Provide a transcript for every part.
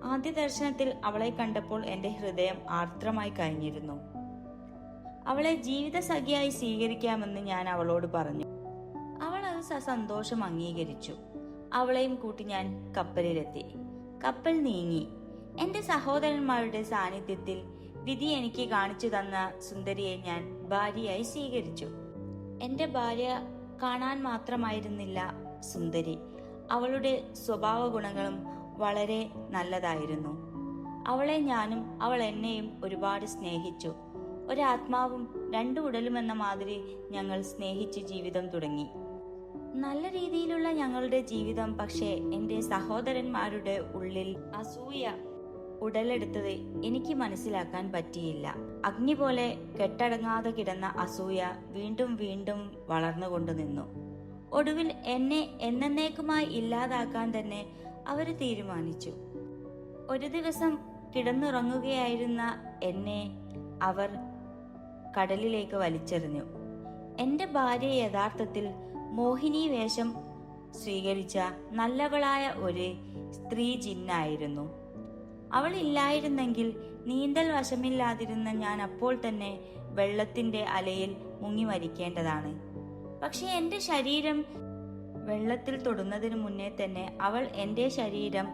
ആദ്യ ദർശനത്തിൽ അവളെ കണ്ടപ്പോൾ എൻ്റെ ഹൃദയം ആർദ്രമായി കഴിഞ്ഞിരുന്നു. അവളെ ജീവിത സഖിയായി സ്വീകരിക്കാമെന്ന് ഞാൻ അവളോട് പറഞ്ഞു. അവൾ അത് സന്തോഷം അംഗീകരിച്ചു. അവളെയും കൂട്ടി ഞാൻ കപ്പലിലെത്തി. കപ്പൽ നീങ്ങി. എൻ്റെ സഹോദരന്മാരുടെ സാന്നിധ്യത്തിൽ വിധി എനിക്ക് കാണിച്ചു തന്ന സുന്ദരിയെ ഞാൻ ഭാര്യയായി സ്വീകരിച്ചു. എൻ്റെ ഭാര്യ കാണാൻ മാത്രമായിരുന്നില്ല സുന്ദരി, അവളുടെ സ്വഭാവ ഗുണങ്ങളും വളരെ നല്ലതായിരുന്നു. അവളെ ഞാനും അവൾ എന്നെയും ഒരുപാട് സ്നേഹിച്ചു. ഒരാത്മാവും രണ്ടു ഉടലുമെന്ന മാതിരി ഞങ്ങൾ സ്നേഹിച്ച് ജീവിതം തുടങ്ങി. നല്ല രീതിയിലുള്ള ഞങ്ങളുടെ ജീവിതം. പക്ഷേ എൻ്റെ സഹോദരന്മാരുടെ ഉള്ളിൽ അസൂയ ഉടലെടുത്തത് എനിക്ക് മനസ്സിലാക്കാൻ പറ്റിയില്ല. അഗ്നി പോലെ കെട്ടടങ്ങാതെ കിടന്ന അസൂയ വീണ്ടും വീണ്ടും വളർന്നുകൊണ്ടു നിന്നു. ഒടുവിൽ എന്നെ എന്നേക്കുമായി ഇല്ലാതാക്കാൻ തന്നെ അവർ തീരുമാനിച്ചു. ഒരു ദിവസം കിടന്നുറങ്ങുകയായിരുന്ന എന്നെ അവർ കടലിലേക്ക് വലിച്ചെറിഞ്ഞു. എൻ്റെ ഭാര്യ യഥാർത്ഥത്തിൽ മോഹിനി വേഷം സ്വീകരിച്ച നല്ലവളായ ഒരു സ്ത്രീ ജിന്നായിരുന്നു. അവൾ ഇല്ലായിരുന്നെങ്കിൽ നീന്തൽ വശമില്ലാതിരുന്ന ഞാൻ അപ്പോൾ തന്നെ വെള്ളത്തിന്റെ അലയിൽ മുങ്ങി മരിക്കേണ്ടതാണ്. പക്ഷെ എൻ്റെ ശരീരം വെള്ളത്തിൽ തൊടുന്നതിന് മുന്നേ തന്നെ അവൾ എൻ്റെ ശരീരം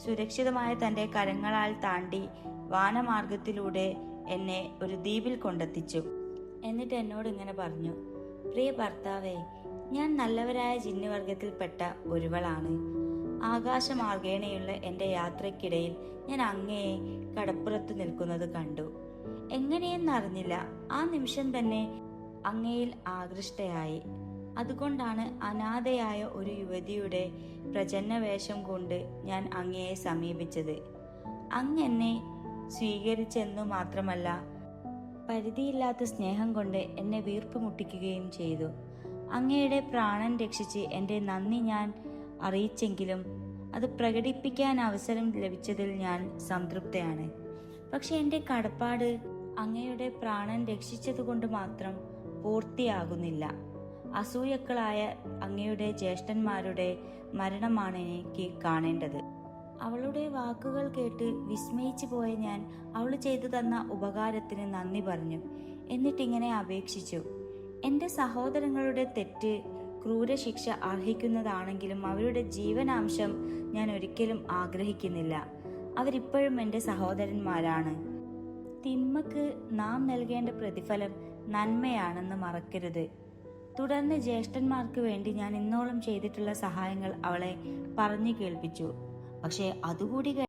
സുരക്ഷിതമായ തൻ്റെ കരങ്ങളാൽ താണ്ടി വാനമാർഗത്തിലൂടെ എന്നെ ഒരു ദ്വീപിൽ കൊണ്ടെത്തിച്ചു. എന്നിട്ട് എന്നോട് ഇങ്ങനെ പറഞ്ഞു: പ്രിയ ഭർത്താവേ, ഞാൻ നല്ലവരായ ജിന്നുവർഗത്തിൽപ്പെട്ട ഒരുവളാണ്. ആകാശമാർഗേണയുള്ള എൻ്റെ യാത്രയ്ക്കിടയിൽ ഞാൻ അങ്ങയെ കടപ്പുറത്ത് നിൽക്കുന്നത് കണ്ടു. എങ്ങനെയെന്നറിഞ്ഞില്ല, ആ നിമിഷം തന്നെ അങ്ങയിൽ ആകൃഷ്ടയായി. അതുകൊണ്ടാണ് അനാഥയായ ഒരു യുവതിയുടെ പ്രജന്നവേഷം കൊണ്ട് ഞാൻ അങ്ങയെ സമീപിച്ചത്. അങ്ങ് എന്നെ സ്വീകരിച്ചെന്നു മാത്രമല്ല, പരിധിയില്ലാത്ത സ്നേഹം കൊണ്ട് എന്നെ വീർപ്പ് മുട്ടിക്കുകയും ചെയ്തു. അങ്ങയുടെ പ്രാണൻ രക്ഷിച്ച് എൻ്റെ നന്ദി ഞാൻ അറിയിച്ചെങ്കിലും അത് പ്രകടിപ്പിക്കാൻ അവസരം ലഭിച്ചതിൽ ഞാൻ സംതൃപ്തയാണ്. പക്ഷെ എൻ്റെ കടപ്പാട് അങ്ങയുടെ പ്രാണൻ രക്ഷിച്ചതുകൊണ്ട് മാത്രം പൂർത്തിയാകുന്നില്ല. അസൂയക്കളായ അങ്ങയുടെ ജ്യേഷ്ഠന്മാരുടെ മരണമാണ് എനിക്ക് കാണേണ്ടത്. അവളുടെ വാക്കുകൾ കേട്ട് വിസ്മയിച്ചു പോയ ഞാൻ അവൾ ചെയ്തു തന്ന ഉപകാരത്തിന് നന്ദി പറഞ്ഞു. എന്നിട്ടിങ്ങനെ അപേക്ഷിച്ചു: എൻ്റെ സഹോദരങ്ങളുടെ തെറ്റ് ക്രൂരശിക്ഷ അർഹിക്കുന്നതാണെങ്കിലും അവരുടെ ജീവനാംശം ഞാൻ ഒരിക്കലും ആഗ്രഹിക്കുന്നില്ല. അവരിപ്പോഴും എൻ്റെ സഹോദരന്മാരാണ്. തിന്മക്ക് നാം നൽകേണ്ട പ്രതിഫലം നന്മയാണെന്ന് മറക്കരുത്. തുടർന്ന് ജ്യേഷ്ഠന്മാർക്ക് വേണ്ടി ഞാൻ ഇന്നോളം ചെയ്തിട്ടുള്ള സഹായങ്ങൾ അവളെ പറഞ്ഞു കേൾപ്പിച്ചു. പക്ഷെ അതുകൂടി